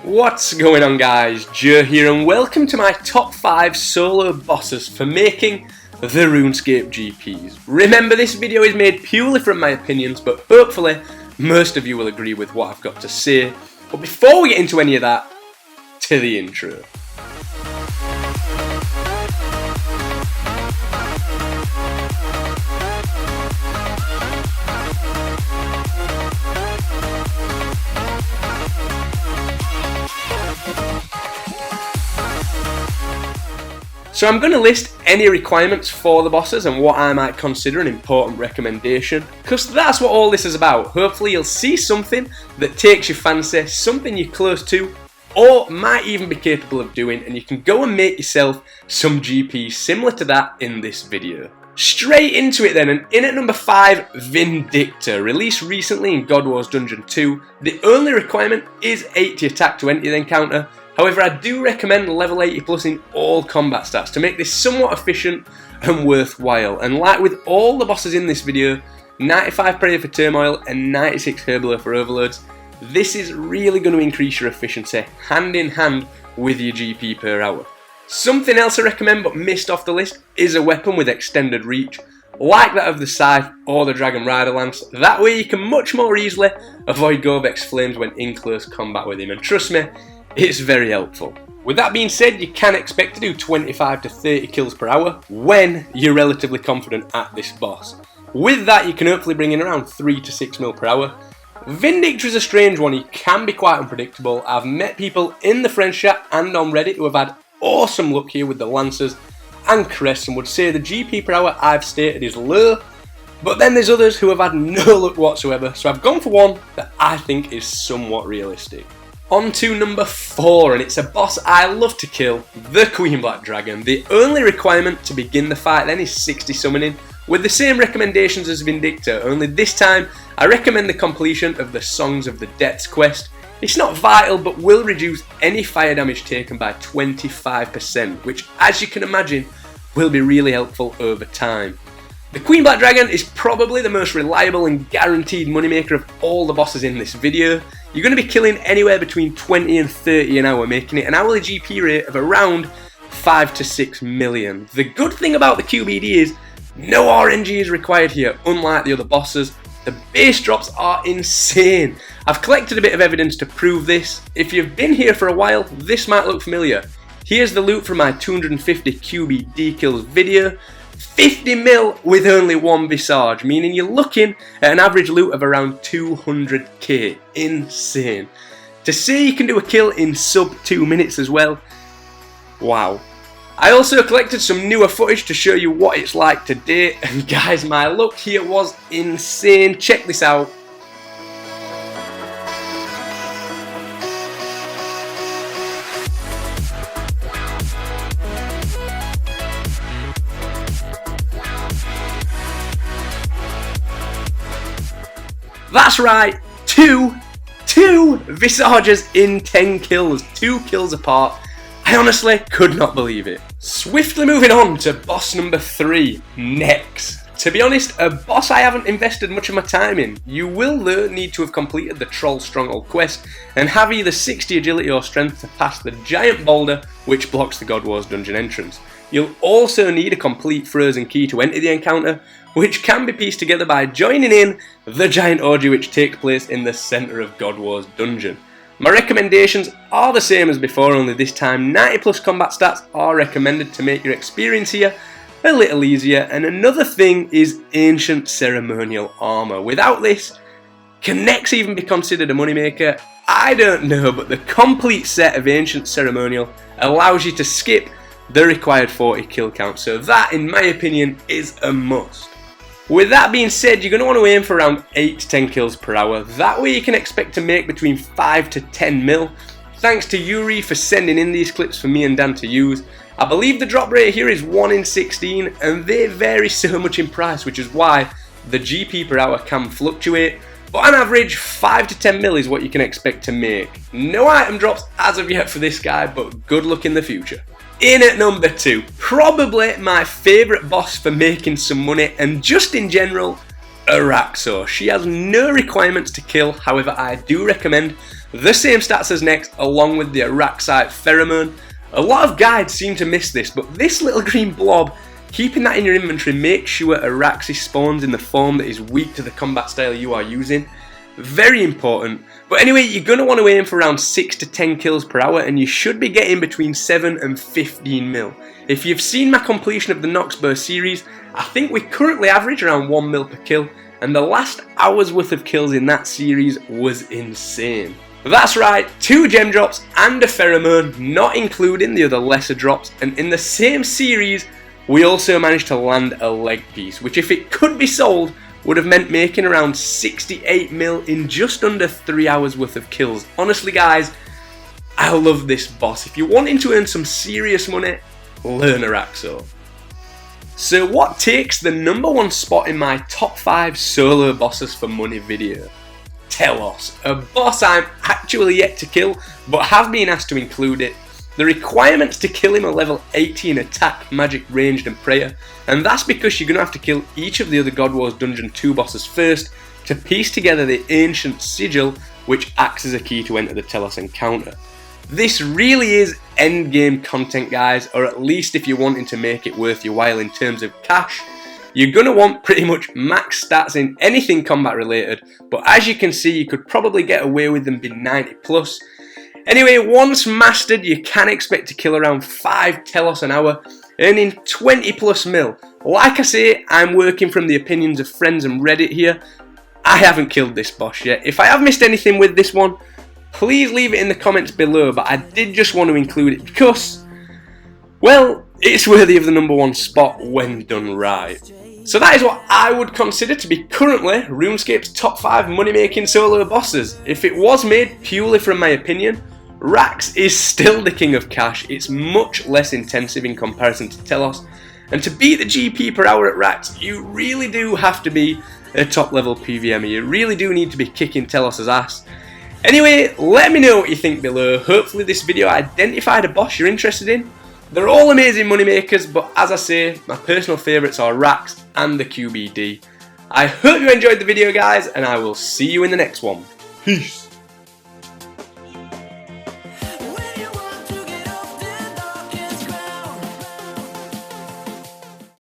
What's going on, guys? Joe here and welcome to my top 5 solo bosses for making the Runescape GPs. Remember, this video is made purely from my opinions, but hopefully most of you will agree with what I've got to say. But before we get into any of that, to the intro. So I'm going to list any requirements for the bosses and what I might consider an important recommendation, because that's what all this is about. Hopefully you'll see something that takes your fancy, something you're close to, or might even be capable of doing, and you can go and make yourself some GPs similar to that in this video. Straight into it then, and in at number 5, Vindicta, released recently in God Wars Dungeon 2. The only requirement is 80 attack to enter the encounter. However, I do recommend level 80 plus in all combat stats to make this somewhat efficient and worthwhile. And like with all the bosses in this video, 95 prayer for turmoil and 96 herbal for overloads, this is really going to increase your efficiency hand in hand with your GP per hour. Something else I recommend but missed off the list is a weapon with extended reach, like that of the Scythe or the Dragon Rider Lance. That way you can much more easily avoid Govex Flames when in close combat with him, and trust me, it's very helpful. With that being said, you can expect to do 25 to 30 kills per hour when you're relatively confident at this boss. With that, you can hopefully bring in around 3 to 6 mil per hour. Vindicta is a strange one, he can be quite unpredictable. I've met people in the friends chat and on Reddit who have had awesome luck here with the Lancers and Crests and would say the GP per hour I've stated is low, but then there's others who have had no luck whatsoever, so I've gone for one that I think is somewhat realistic. On to number 4, and it's a boss I love to kill, the Queen Black Dragon. The only requirement to begin the fight then is 60 summoning, with the same recommendations as Vindicta, only this time I recommend the completion of the Songs of the Depths quest. It's not vital, but will reduce any fire damage taken by 25%, which, as you can imagine, will be really helpful over time. The Queen Black Dragon is probably the most reliable and guaranteed moneymaker of all the bosses in this video. You're going to be killing anywhere between 20 and 30 an hour, making it an hourly GP rate of around 5 to 6 million. The good thing about the QBD is no RNG is required here, unlike the other bosses. The base drops are insane. I've collected a bit of evidence to prove this. If you've been here for a while, this might look familiar. Here's the loot from my 250 QBD kills video. 50 mil with only one Visage, meaning you're looking at an average loot of around 200k. Insane. To say you can do a kill in sub 2 minutes as well, wow. I also collected some newer footage to show you what it's like to date, and guys, my luck here was insane. Check this out. That's right, two Visages in 10 kills, 2 kills apart. I honestly could not believe it. Swiftly moving on to boss number 3, Nex. To be honest, a boss I haven't invested much of my time in. You will though need to have completed the Troll Stronghold quest and have either 60 agility or strength to pass the giant boulder which blocks the God Wars dungeon entrance. You'll also need a complete frozen key to enter the encounter, which can be pieced together by joining in the giant orgy which takes place in the centre of God Wars dungeon. My recommendations are the same as before, only this time 90 plus combat stats are recommended to make your experience here a little easier, and another thing is ancient ceremonial armour. Without this, can Nex even be considered a moneymaker? I don't know, but the complete set of ancient ceremonial allows you to skip the required 40 kill count, so that in my opinion is a must. With that being said, you're going to want to aim for around 8 to 10 kills per hour. That way you can expect to make between 5 to 10 mil. Thanks to Yuri for sending in these clips for me and Dan to use. I believe the drop rate here is 1 in 16 and they vary so much in price, which is why the GP per hour can fluctuate. But on average, 5 to 10 mil is what you can expect to make. No item drops as of yet for this guy, but good luck in the future. In at number 2, probably my favourite boss for making some money and just in general, Araxxor. She has no requirements to kill, however I do recommend The same stats as next, along with the Araxxor pheromone. A lot of guides seem to miss this, but this little green blob, keeping that in your inventory makes sure Araxxor spawns in the form that is weak to the combat style you are using. Very important. But anyway, you're going to want to aim for around 6 to 10 kills per hour, and you should be getting between 7 and 15 mil. If you've seen my completion of the Noxburst series, I think we currently average around 1 mil per kill, and the last hour's worth of kills in that series was insane. That's right, 2 gem drops and a pheromone, not including the other lesser drops, and in the same series we also managed to land a leg piece, which if it could be sold would have meant making around 68 mil in just under 3 hours worth of kills. Honestly guys, I love this boss. If you're wanting to earn some serious money, learn Araxxor. So what takes the #1 spot in my top 5 solo bosses for money video? Telos, a boss I'm actually yet to kill, but have been asked to include it. The requirements to kill him are level 80 in attack, magic, ranged and prayer, and that's because you're going to have to kill each of the other God Wars Dungeon 2 bosses first to piece together the ancient sigil which acts as a key to enter the Telos encounter. This really is endgame content guys, or at least if you're wanting to make it worth your while in terms of cash. You're going to want pretty much max stats in anything combat related, but as you can see you could probably get away with them being 90 plus. Anyway, once mastered you can expect to kill around 5 Telos an hour, earning 20 plus mil. Like I say, I'm working from the opinions of friends and Reddit here. I haven't killed this boss yet. If I have missed anything with this one, please leave it in the comments below, but I did just want to include it because, well, it's worthy of the #1 spot when done right. So that is what I would consider to be currently RuneScape's top 5 money making solo bosses. If it was made purely from my opinion, Rax is still the king of cash. It's much less intensive in comparison to Telos, and to beat the GP per hour at Rax you really do have to be a top level PVMer. You really do need to be kicking Telos' ass. Anyway, let me know what you think below. Hopefully this video identified a boss you're interested in. They're all amazing money makers, but as I say, my personal favourites are Rax and the QBD. I hope you enjoyed the video guys, and I will see you in the next one. Peace.